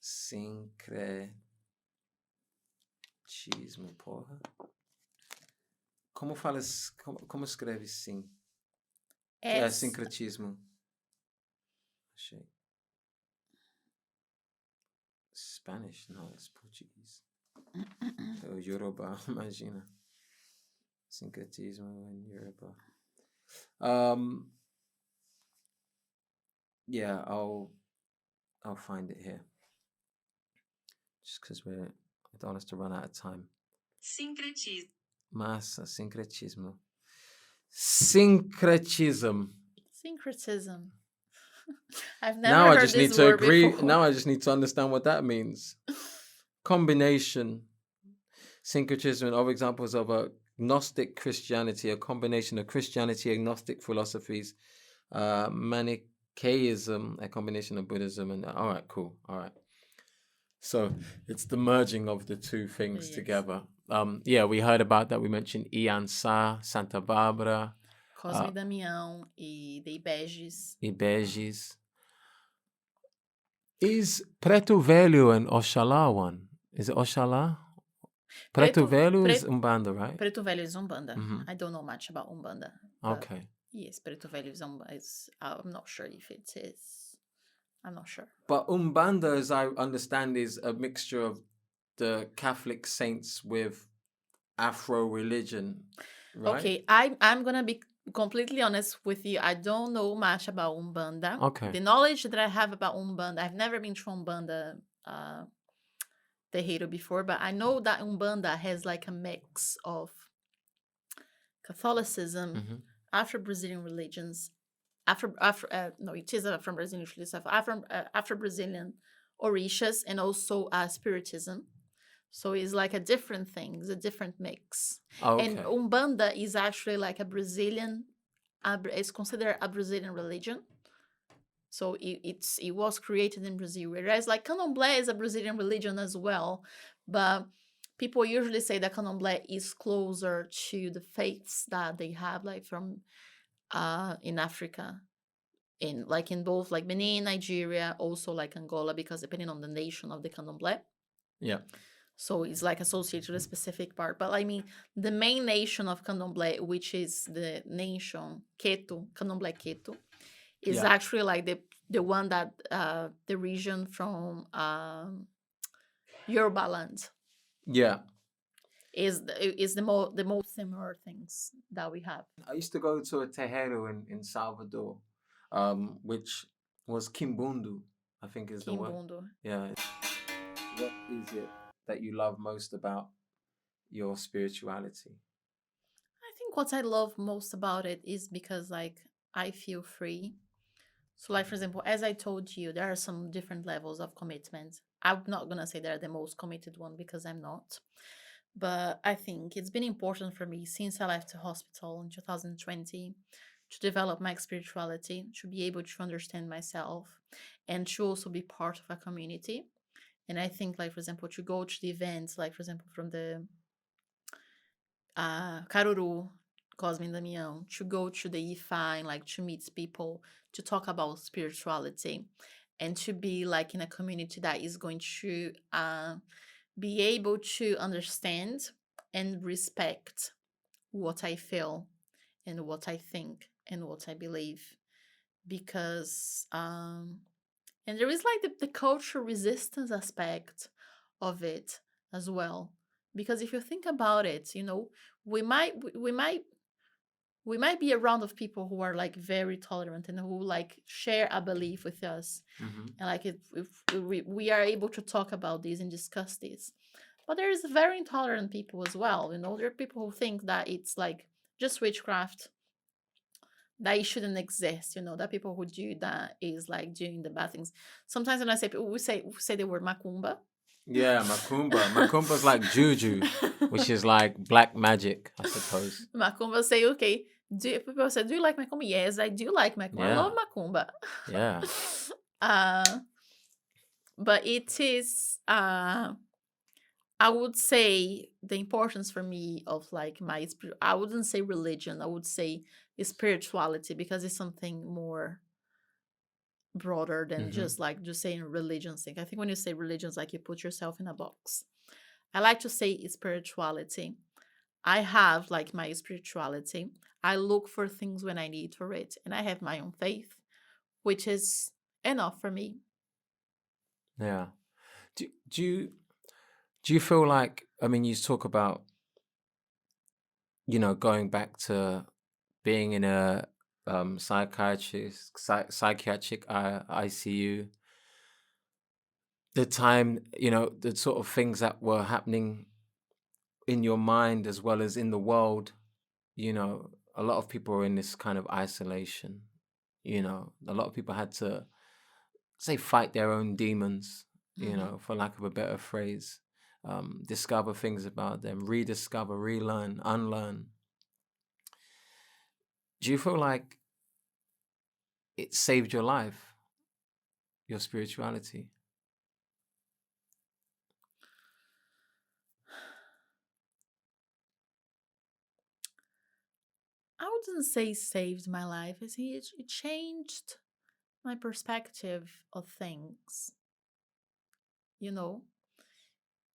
Syncretismo, porra. Como falas, como escreve sim? Syncretismo. Achei. Spanish? No, it's Portuguese. Or Yoruba, imagina. Syncretismo in Yoruba. Yeah, I'll find it here. Just because I don't want us to run out of time. Syncretismo. Massa, syncretismo. Syncretism. Syncretism. I've never heard this word before. Now I just need to understand what that means. Combination. Syncretism of examples of a Gnostic Christianity, a combination of Christianity, agnostic philosophies, Manichaeism, a combination of Buddhism, and all right, cool, all right. So it's the merging of the two things together. Yeah, we heard about that. We mentioned iansã, Santa Bárbara, Cosme Damiao e Beges. Is Preto Velho and Oxalá one? Is it Oxalá? Preto Velho is Umbanda, right? Preto Velho is Umbanda. I don't know much about Umbanda. Okay. Yes, Preto Velho is Umbanda. I'm not sure if it is. I'm not sure. But Umbanda, as I understand, is a mixture of the Catholic saints with Afro religion, right? Okay, I'm gonna be completely honest with you. I don't know much about Umbanda. Okay. The knowledge that I have about Umbanda, I've never been to Umbanda terreiro before, but I know that Umbanda has like a mix of Catholicism, Afro Brazilian religions, it is from Brazilian religions, Afro Brazilian Orishas, and also spiritism. So it's like a different thing, it's a different mix. Oh, okay. And Umbanda is actually like a Brazilian, it's considered a Brazilian religion. So it was created in Brazil, whereas like Candomblé is a Brazilian religion as well, but people usually say that Candomblé is closer to the faiths that they have, like from in Africa, in both like Benin, Nigeria, also like Angola, because depending on the nation of the Candomblé. Yeah. So it's like associated to a specific part. But I mean, the main nation of Candomblé, which is the nation Queto, Candomblé Queto, is actually like the one that the region from Yoruba land. Yeah. is the most similar things that we have. I used to go to a terreiro in Salvador, which was Kimbundu, I think is the word. Kimbundo. Yeah. What is it that you love most about your spirituality? I think what I love most about it is because like I feel free. So like for example, as I told you, there are some different levels of commitment. I'm not gonna say they're the most committed one because I'm not. But I think it's been important for me since I left the hospital in 2020 to develop my spirituality, to be able to understand myself, and to also be part of a community. And I think, like, for example, to go to the events, like, for example, from the Caruru, Cosme Damiao, to go to the EFI, like, to meet people, to talk about spirituality, and to be, like, in a community that is going to be able to understand and respect what I feel and what I think and what I believe. Because, and there is like the cultural resistance aspect of it as well. Because if you think about it, you know, we might, we might, we might be around of people who are like very tolerant and who like share a belief with us, Mm-hmm. and like if we are able to talk about this and discuss this. But there is very intolerant people as well. You know, there are people who think that it's like just witchcraft, that it shouldn't exist. You know, that people who do that is like doing the bad things. Sometimes when I say people, we say the word macumba. Yeah, Macumba. Macumba's like juju, which is like black magic, I suppose. Macumba say, okay, people say, do you like macumba? Yes, I do like macumba. I love Yeah, macumba. yeah. uh, but it is, I would say the importance for me of like I wouldn't say religion, I would say spirituality, because it's something more broader than Mm-hmm. just saying religion thing. I think when you say religion, it's like you put yourself in a box. I like to say spirituality. I have like my spirituality. I look for things when I need for it, and I have my own faith, which is enough for me. Yeah. Do you feel like, I mean, you talk about, going back to being in a psychiatric ICU, the time, the sort of things that were happening in your mind as well as in the world, a lot of people are in this kind of isolation. A lot of people had to say fight their own demons, Mm-hmm. for lack of a better phrase, discover things about them, rediscover, relearn, unlearn. Do you feel like it saved your life, your spirituality? I wouldn't say saved my life. I think it changed my perspective of things. You know,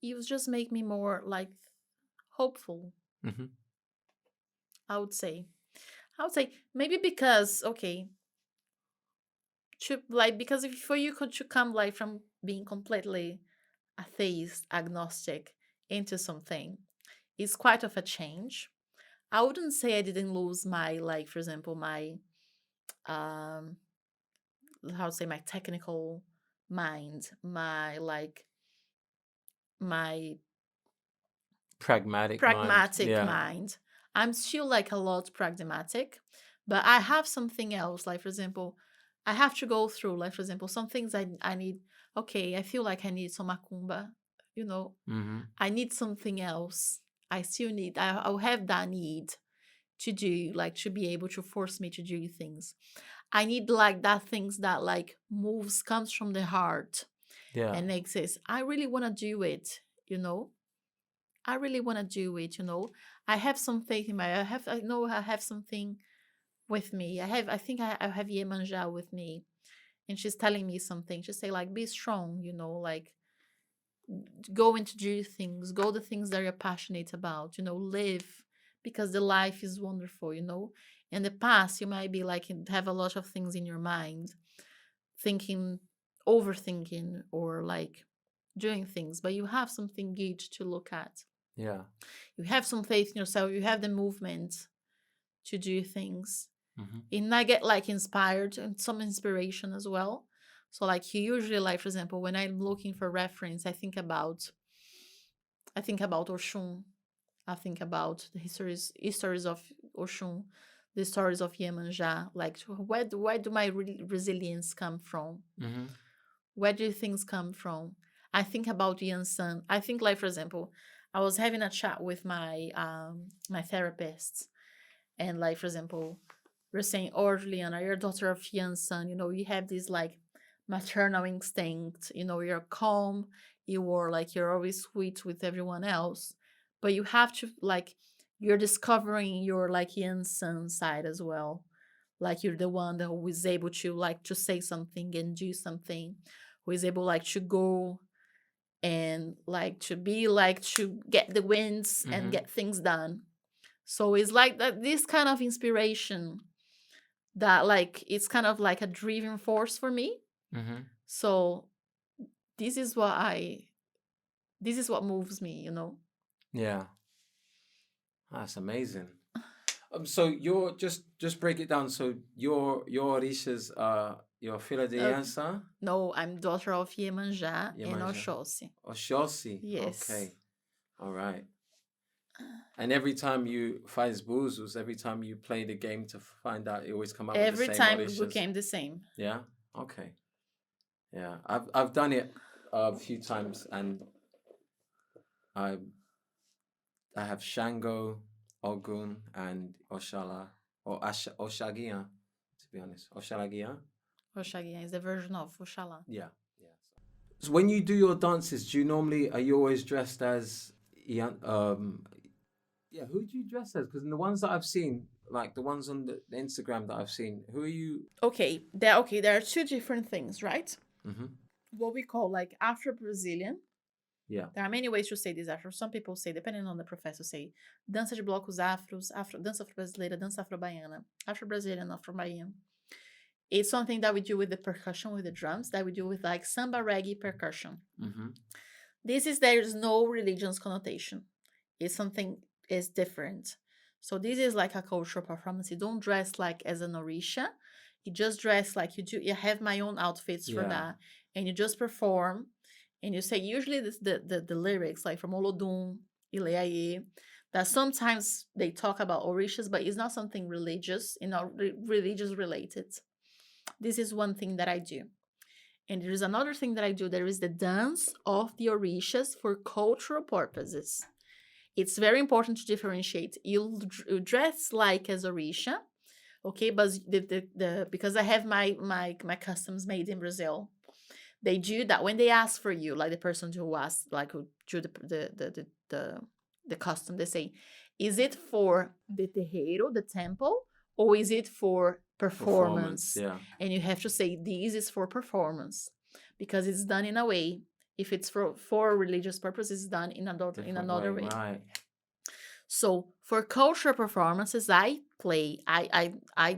it was just make me more like hopeful. Mm-hmm. I would say. I would say maybe because okay, to like because if for you could to come like from being completely atheist, agnostic into something, it's quite of a change. I wouldn't say I didn't lose my like for example my um how to say my technical mind, my like my Pragmatic mind. pragmatic Yeah. mind. I'm still like a lot pragmatic, but I have something else. Like for example, I have to go through. Like for example, some things I need. Okay, I feel like I need some macumba. You know, Mm-hmm. I need something else. I still need. I'll have that need to do like to be able to force me to do things. I need like that things that like moves comes from the heart Yeah. and exists. I really want to do it. You know, I really want to do it, you know. I have some faith in my I know I have something with me. I think I have Yemanja with me, and she's telling me something. She say like be strong, you know, like go into do things, go the things that you're passionate about, you know, live because the life is wonderful, you know. In the past you might be like have a lot of things in your mind, thinking, overthinking or like doing things, but you have something good to look at. Yeah. You have some faith in yourself. You have the movement to do things. Mm-hmm. And I get like inspired and some inspiration as well. So like usually, like for example, when I'm looking for reference, I think about Oshun. I think about the histories of Oshun, the stories of Iemanjá. Like where do my resilience come from? Mm-hmm. Where do things come from? I think about iansã. I think like for example, I was having a chat with my therapist, and like for example, we're saying, oh Juliana, you're a daughter of iansã, you have this like maternal instinct, you're calm, you're always sweet with everyone else, but you have to like, you're discovering your like iansã side as well. Like you're the one that who is able to like to say something and do something, who is able like to go and like to be like to get the wins and Mm-hmm. get things done. So it's like that, this kind of inspiration that like it's kind of like a driving force for me. Mm-hmm. So this is what I this is what moves me. Yeah. That's amazing. So you're just break it down. So your orishas are your filha de Uh, Iansã, no, I'm daughter of Iemanjá and Iemanjá, Oxóssi. Oxóssi. Yes. Okay. All right. And every time you faz búzios, every time you play the game to find out, you always come up with the Every same time it orishas. became the same. Yeah. Okay. Yeah. I've done it a few times, and I I have Shango, Ogun, and Oshala or Oshagia. To be honest, Oshalagia. Oxaguian is the version of Oxalá. Yeah. Yeah. So when you do your dances, are you always dressed as yeah, who do you dress as? Because in the ones that I've seen, like the ones on the Instagram that I've seen, who are you? There are two different things, right? Mm-hmm. What we call like Afro Brazilian. Yeah. There are many ways to say this afro. Some people say, depending on the professor, say dança de blocos afros, dança afro-brasileira, dança afro-baiana, Afro-Brazilian, Afro-Baian. It's something that we do with the percussion, with the drums, that we do with like samba reggae percussion. Mm-hmm. There's no religion's connotation. It's something is different. So this is like a cultural performance. You don't dress like as an orisha. You just dress like you do. You have my own outfits for Yeah. that, and you just perform. And you say usually the lyrics like from Olodum, Ileaye, that sometimes they talk about orishas, but it's not something religious, religious related. This is one thing that I do. And there is another thing that I do. There is the dance of the orishas for cultural purposes. It's very important to differentiate. You dress like as orisha, okay? But because I have my customs made in Brazil, they do that when they ask for you, like the person who asked, like who drew the custom. They say, is it for the terreiro, the temple, or is it for performance? Yeah. And you have to say this is for performance, because it's done in a way. If it's for religious purposes, it's done in another way. Right. So for cultural performances, I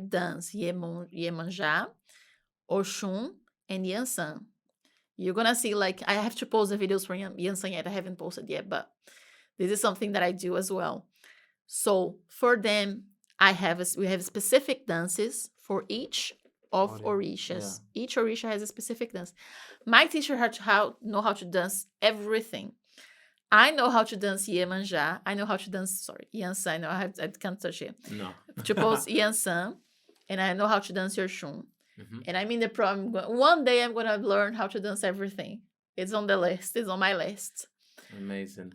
dance Iemanjá, Oxum, and iansã. You're gonna see, like, I have to post the videos for iansã yet. I haven't posted yet, but this is something that I do as well. So for them, we have specific dances for each of orishas. Yeah. Each orisha has a specific dance. My teacher know how to dance everything. I know how to dance Iemanjá. I know how to dance, iansã. I can't touch it. No. To post iansã, and I know how to dance Oxum. Mm-hmm. And I'm in the problem. One day I'm gonna learn how to dance everything. It's on the list. It's on my list. Amazing.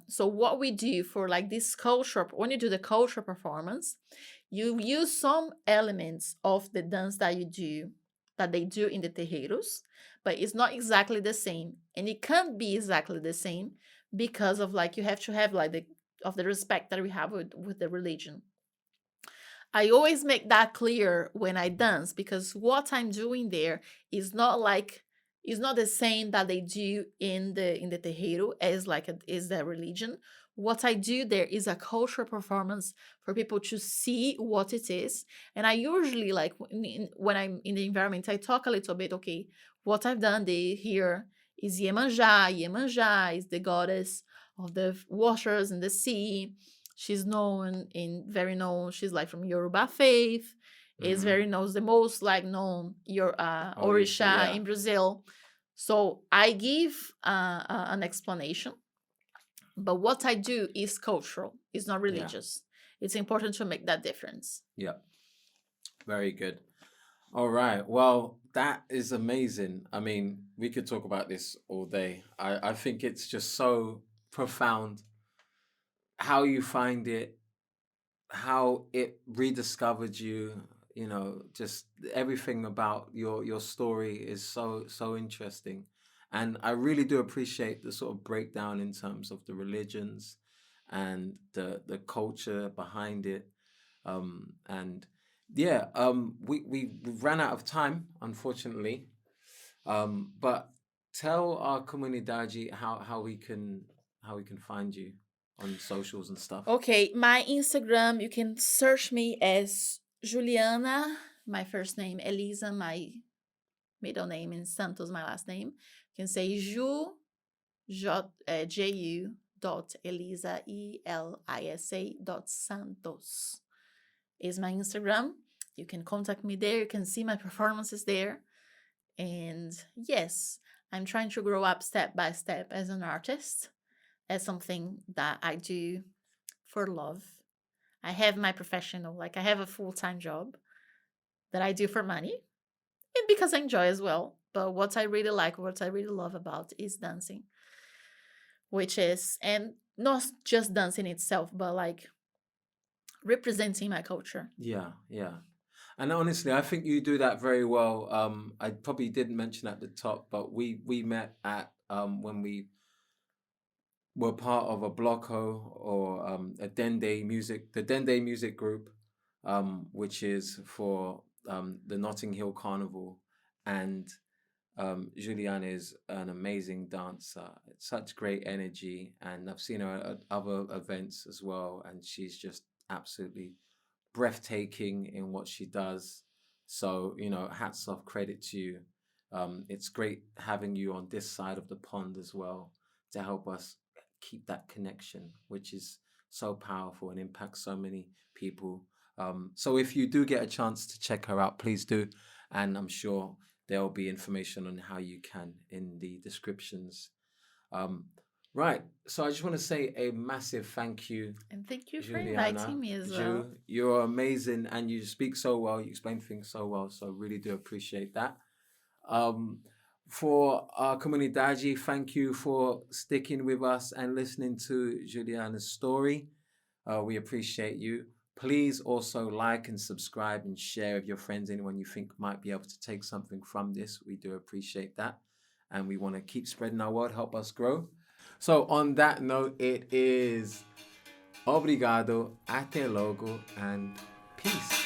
So what we do for like this culture, when you do the culture performance, you use some elements of the dance that they do in the terreiros, but it's not exactly the same, and it can't be exactly the same because of like you have to have like the respect that we have with the religion. I always make that clear when I dance, because what I'm doing there is not the same that they do in the terreiro as is their religion. What I do there is a cultural performance for people to see what it is. And I usually, like, when I'm in the environment, I talk a little bit, okay, what I've done here is Iemanjá. Iemanjá is the goddess of the waters and the sea. She's very known. She's like from Yoruba faith. Is very known, the most like known your Orisha in Brazil. So I give an explanation, but what I do is cultural. It's not religious. It's important to make that difference. Yeah. Very good. All right. Well, that is amazing. I mean, we could talk about this all day. I think it's just so profound how you find it, how it rediscovered you, just everything about your story is so interesting. And I really do appreciate the sort of breakdown in terms of the religions and the culture behind it. And yeah, we've ran out of time, unfortunately. But tell our comunidade how we can find you on socials and stuff. Okay, my Instagram, you can search me as Juliana, my first name, Elisa, my middle name, and Santos, my last name. You can say Ju dot Elisa, ELISA dot Santos is my Instagram. You can contact me there. You can see my performances there. And yes, I'm trying to grow up step by step as an artist, as something that I do for love. I have my professional, like I have a full-time job that I do for money and because I enjoy as well. But what I really like, what I really love about is dancing, which is, and not just dancing itself, but like representing my culture. Yeah, yeah. And honestly, I think you do that very well. I probably didn't mention at the top, but we met at when we were part of a bloco or the Dende music group, which is for the Notting Hill Carnival, and Julianne is an amazing dancer. It's such great energy, and I've seen her at other events as well, and she's just absolutely breathtaking in what she does. So, hats off, credit to you. It's great having you on this side of the pond as well to help us keep that connection, which is so powerful and impacts so many people. So, if you do get a chance to check her out, please do. And I'm sure there'll be information on how you can in the descriptions. Right. So I just want to say a massive thank you, And thank you for Juliana. inviting me as Ju, well. you're amazing and you speak so well. You explain things so well. So really do appreciate that. Um, for our comunidade, thank you for sticking with us and listening to Juliana's story. We appreciate you. Please also like and subscribe and share with your friends, anyone you think might be able to take something from this. We do appreciate that. And we want to keep spreading our word, help us grow. So on that note, it is obrigado, até logo, and peace.